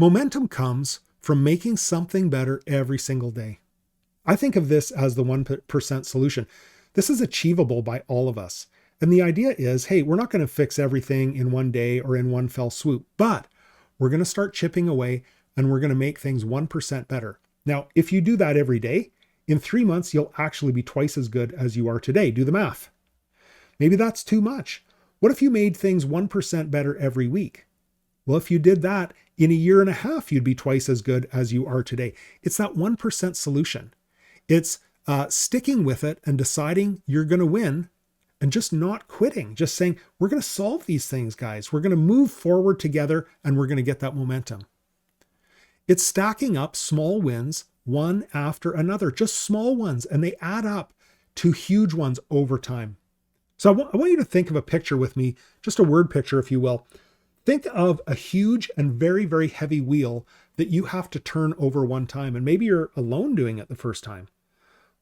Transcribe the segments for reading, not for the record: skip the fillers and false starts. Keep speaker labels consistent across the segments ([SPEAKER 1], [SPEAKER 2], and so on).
[SPEAKER 1] Momentum comes from making something better every single day. I think of this as the 1% solution. This is achievable by all of us. And the idea is, hey, we're not going to fix everything in one day or in one fell swoop, but we're going to start chipping away and we're going to make things 1% better. Now, if you do that every day, in 3 months, you'll actually be twice as good as you are today. Do the math. Maybe that's too much. What if you made things 1% better every week? Well, if you did that in a year and a half, you'd be twice as good as you are today. It's that 1% solution. It's sticking with it and deciding you're going to win and just not quitting, just saying, we're going to solve these things, guys. We're going to move forward together and we're going to get that momentum. It's stacking up small wins one after another, just small ones, and they add up to huge ones over time. So I want you to think of a picture with me, just a word picture, if you will. Think of a huge and very, very heavy wheel that you have to turn over one time, and maybe you're alone doing it the first time.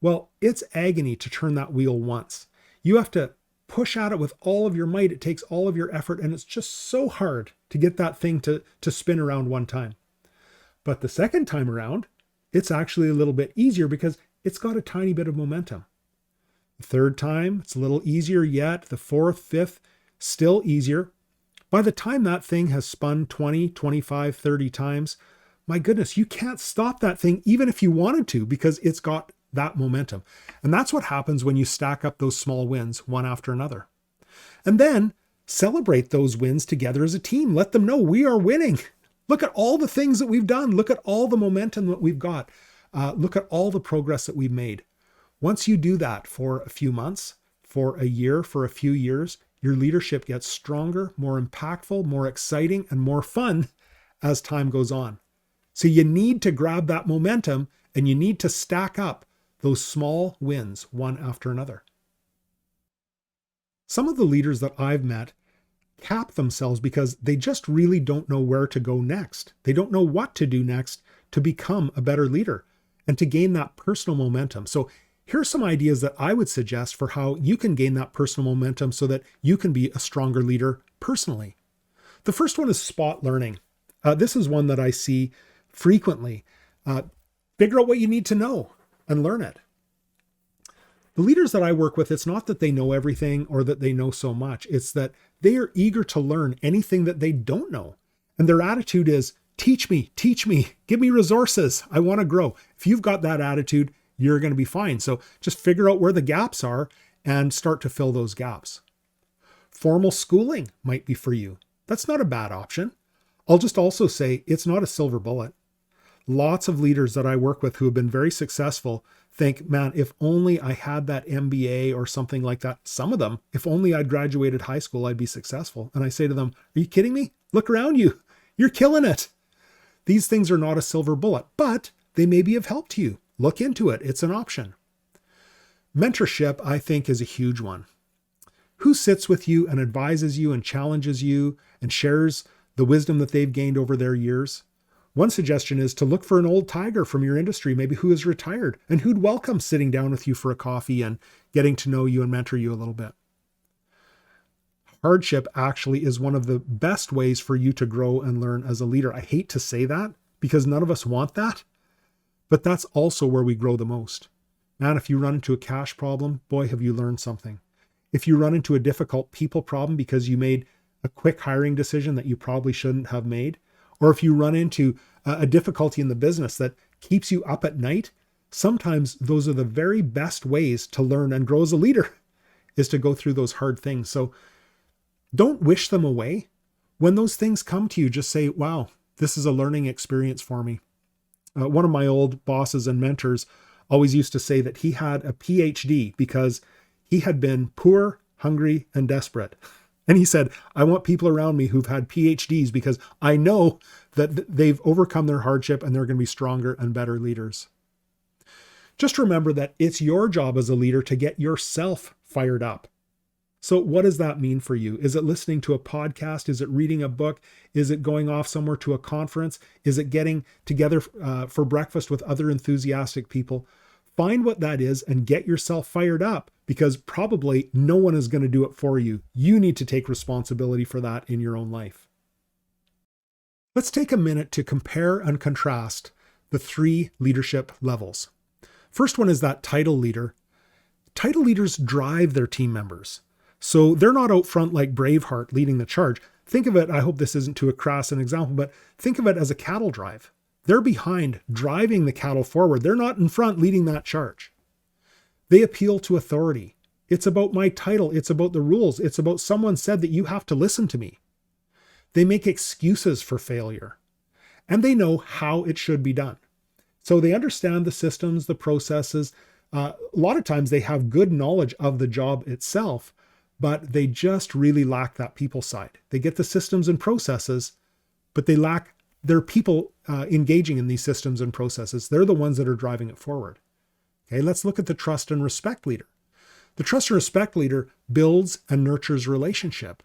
[SPEAKER 1] Well, it's agony to turn that wheel once. You have to push at it with all of your might. It takes all of your effort, and it's just so hard to get that thing to spin around one time. But the second time around, it's actually a little bit easier because it's got a tiny bit of momentum. The third time, it's a little easier yet. The fourth, fifth, still easier. By the time that thing has spun 20, 25, 30 times, my goodness, you can't stop that thing even if you wanted to because it's got that momentum. And that's what happens when you stack up those small wins one after another. And then celebrate those wins together as a team. Let them know we are winning. Look at all the things that we've done. Look at all the momentum that we've got. Look at all the progress that we've made. Once you do that for a few months, for a year, for a few years, your leadership gets stronger, more impactful, more exciting, and more fun as time goes on. So you need to grab that momentum and you need to stack up those small wins one after another. Some of the leaders that I've met cap themselves because they just really don't know where to go next. They don't know what to do next to become a better leader and to gain that personal momentum. So here's some ideas that I would suggest for how you can gain that personal momentum so that you can be a stronger leader personally. The first one is spot learning. This is one that I see frequently. Figure out what you need to know and learn it. The leaders that I work with, it's not that they know everything or that they know so much. It's that they are eager to learn anything that they don't know. And their attitude is, teach me, give me resources. I want to grow. If you've got that attitude, you're going to be fine. So just figure out where the gaps are and start to fill those gaps. Formal schooling might be for you. That's not a bad option. I'll just also say it's not a silver bullet. Lots of leaders that I work with who have been very successful think, man, if only I had that MBA or something like that. Some of them, if only I'd graduated high school, I'd be successful. And I say to them, are you kidding me? Look around you. You're killing it. These things are not a silver bullet, but they maybe have helped you. Look into it. It's an option. Mentorship, I think, is a huge one. Who sits with you and advises you and challenges you and shares the wisdom that they've gained over their years? One suggestion is to look for an old tiger from your industry, maybe who is retired and who'd welcome sitting down with you for a coffee and getting to know you and mentor you a little bit. Hardship actually is one of the best ways for you to grow and learn as a leader. I hate to say that because none of us want that, but that's also where we grow the most. Man, if you run into a cash problem, boy, have you learned something. If you run into a difficult people problem because you made a quick hiring decision that you probably shouldn't have made, or if you run into a difficulty in the business that keeps you up at night, sometimes those are the very best ways to learn and grow as a leader, is to go through those hard things. So don't wish them away. When those things come to you, just say, wow, this is a learning experience for me. One of my old bosses and mentors always used to say that he had a PhD because he had been poor, hungry, and desperate. And he said, I want people around me who've had PhDs because I know that they've overcome their hardship and they're going to be stronger and better leaders. Just remember that it's your job as a leader to get yourself fired up. So what does that mean for you? Is it listening to a podcast? Is it reading a book? Is it going off somewhere to a conference? Is it getting together for breakfast with other enthusiastic people? Find what that is and get yourself fired up, because probably no one is going to do it for you. You need to take responsibility for that in your own life. Let's take a minute to compare and contrast the 3 leadership levels. First one is that title leader. Title leaders drive their team members. So they're not out front like Braveheart leading the charge. Think of it, I hope this isn't too crass an example, but think of it as a cattle drive. They're behind, driving the cattle forward. They're not in front leading that charge. They appeal to authority. It's about my title. It's about the rules. It's about someone said that you have to listen to me. They make excuses for failure, and they know how it should be done. So they understand the systems, the processes. A lot of times they have good knowledge of the job itself, but they just really lack that people side. They get the systems and processes, but they lack their people engaging in these systems and processes. They're the ones that are driving it forward. Okay, let's look at the trust and respect leader. The trust and respect leader builds and nurtures relationship.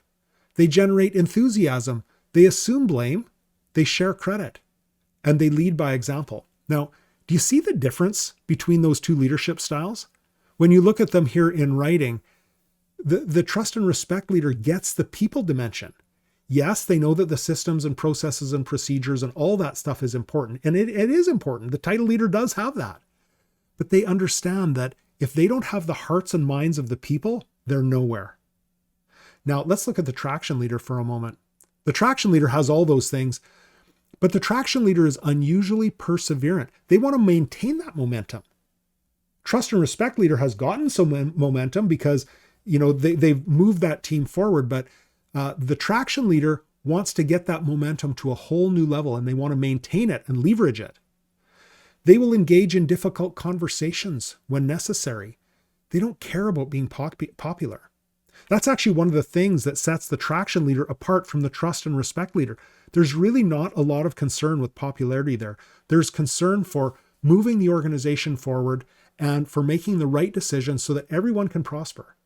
[SPEAKER 1] They generate enthusiasm. They assume blame. They share credit, and they lead by example. Now, do you see the difference between those 2 leadership styles? When you look at them here in writing, the trust and respect leader gets the people dimension. Yes, they know that the systems and processes and procedures and all that stuff is important. And it is important. The title leader does have that. But they understand that if they don't have the hearts and minds of the people, they're nowhere. Now, let's look at the traction leader for a moment. The traction leader has all those things, but the traction leader is unusually perseverant. They want to maintain that momentum. Trust and respect leader has gotten some momentum because, they've moved that team forward, but the traction leader wants to get that momentum to a whole new level, and they want to maintain it and leverage it. They will engage in difficult conversations when necessary. They don't care about being popular. That's actually one of the things that sets the traction leader apart from the trust and respect leader. There's really not a lot of concern with popularity there. There's concern for moving the organization forward and for making the right decisions so that everyone can prosper.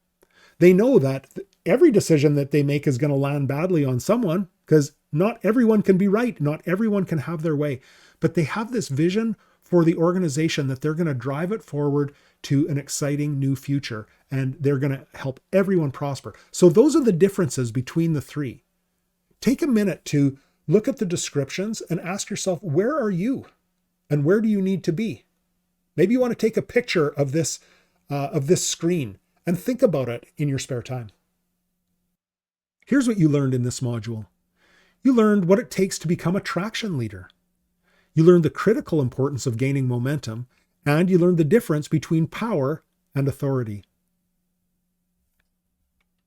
[SPEAKER 1] They know that every decision that they make is going to land badly on someone because not everyone can be right. Not everyone can have their way. But they have this vision for the organization that they're going to drive it forward to an exciting new future, and they're going to help everyone prosper. So those are the differences between the 3. Take a minute to look at the descriptions and ask yourself, where are you and where do you need to be? Maybe you want to take a picture of this screen and think about it in your spare time. Here's what you learned in this module. You learned what it takes to become a traction leader. You learned the critical importance of gaining momentum, and you learned the difference between power and authority.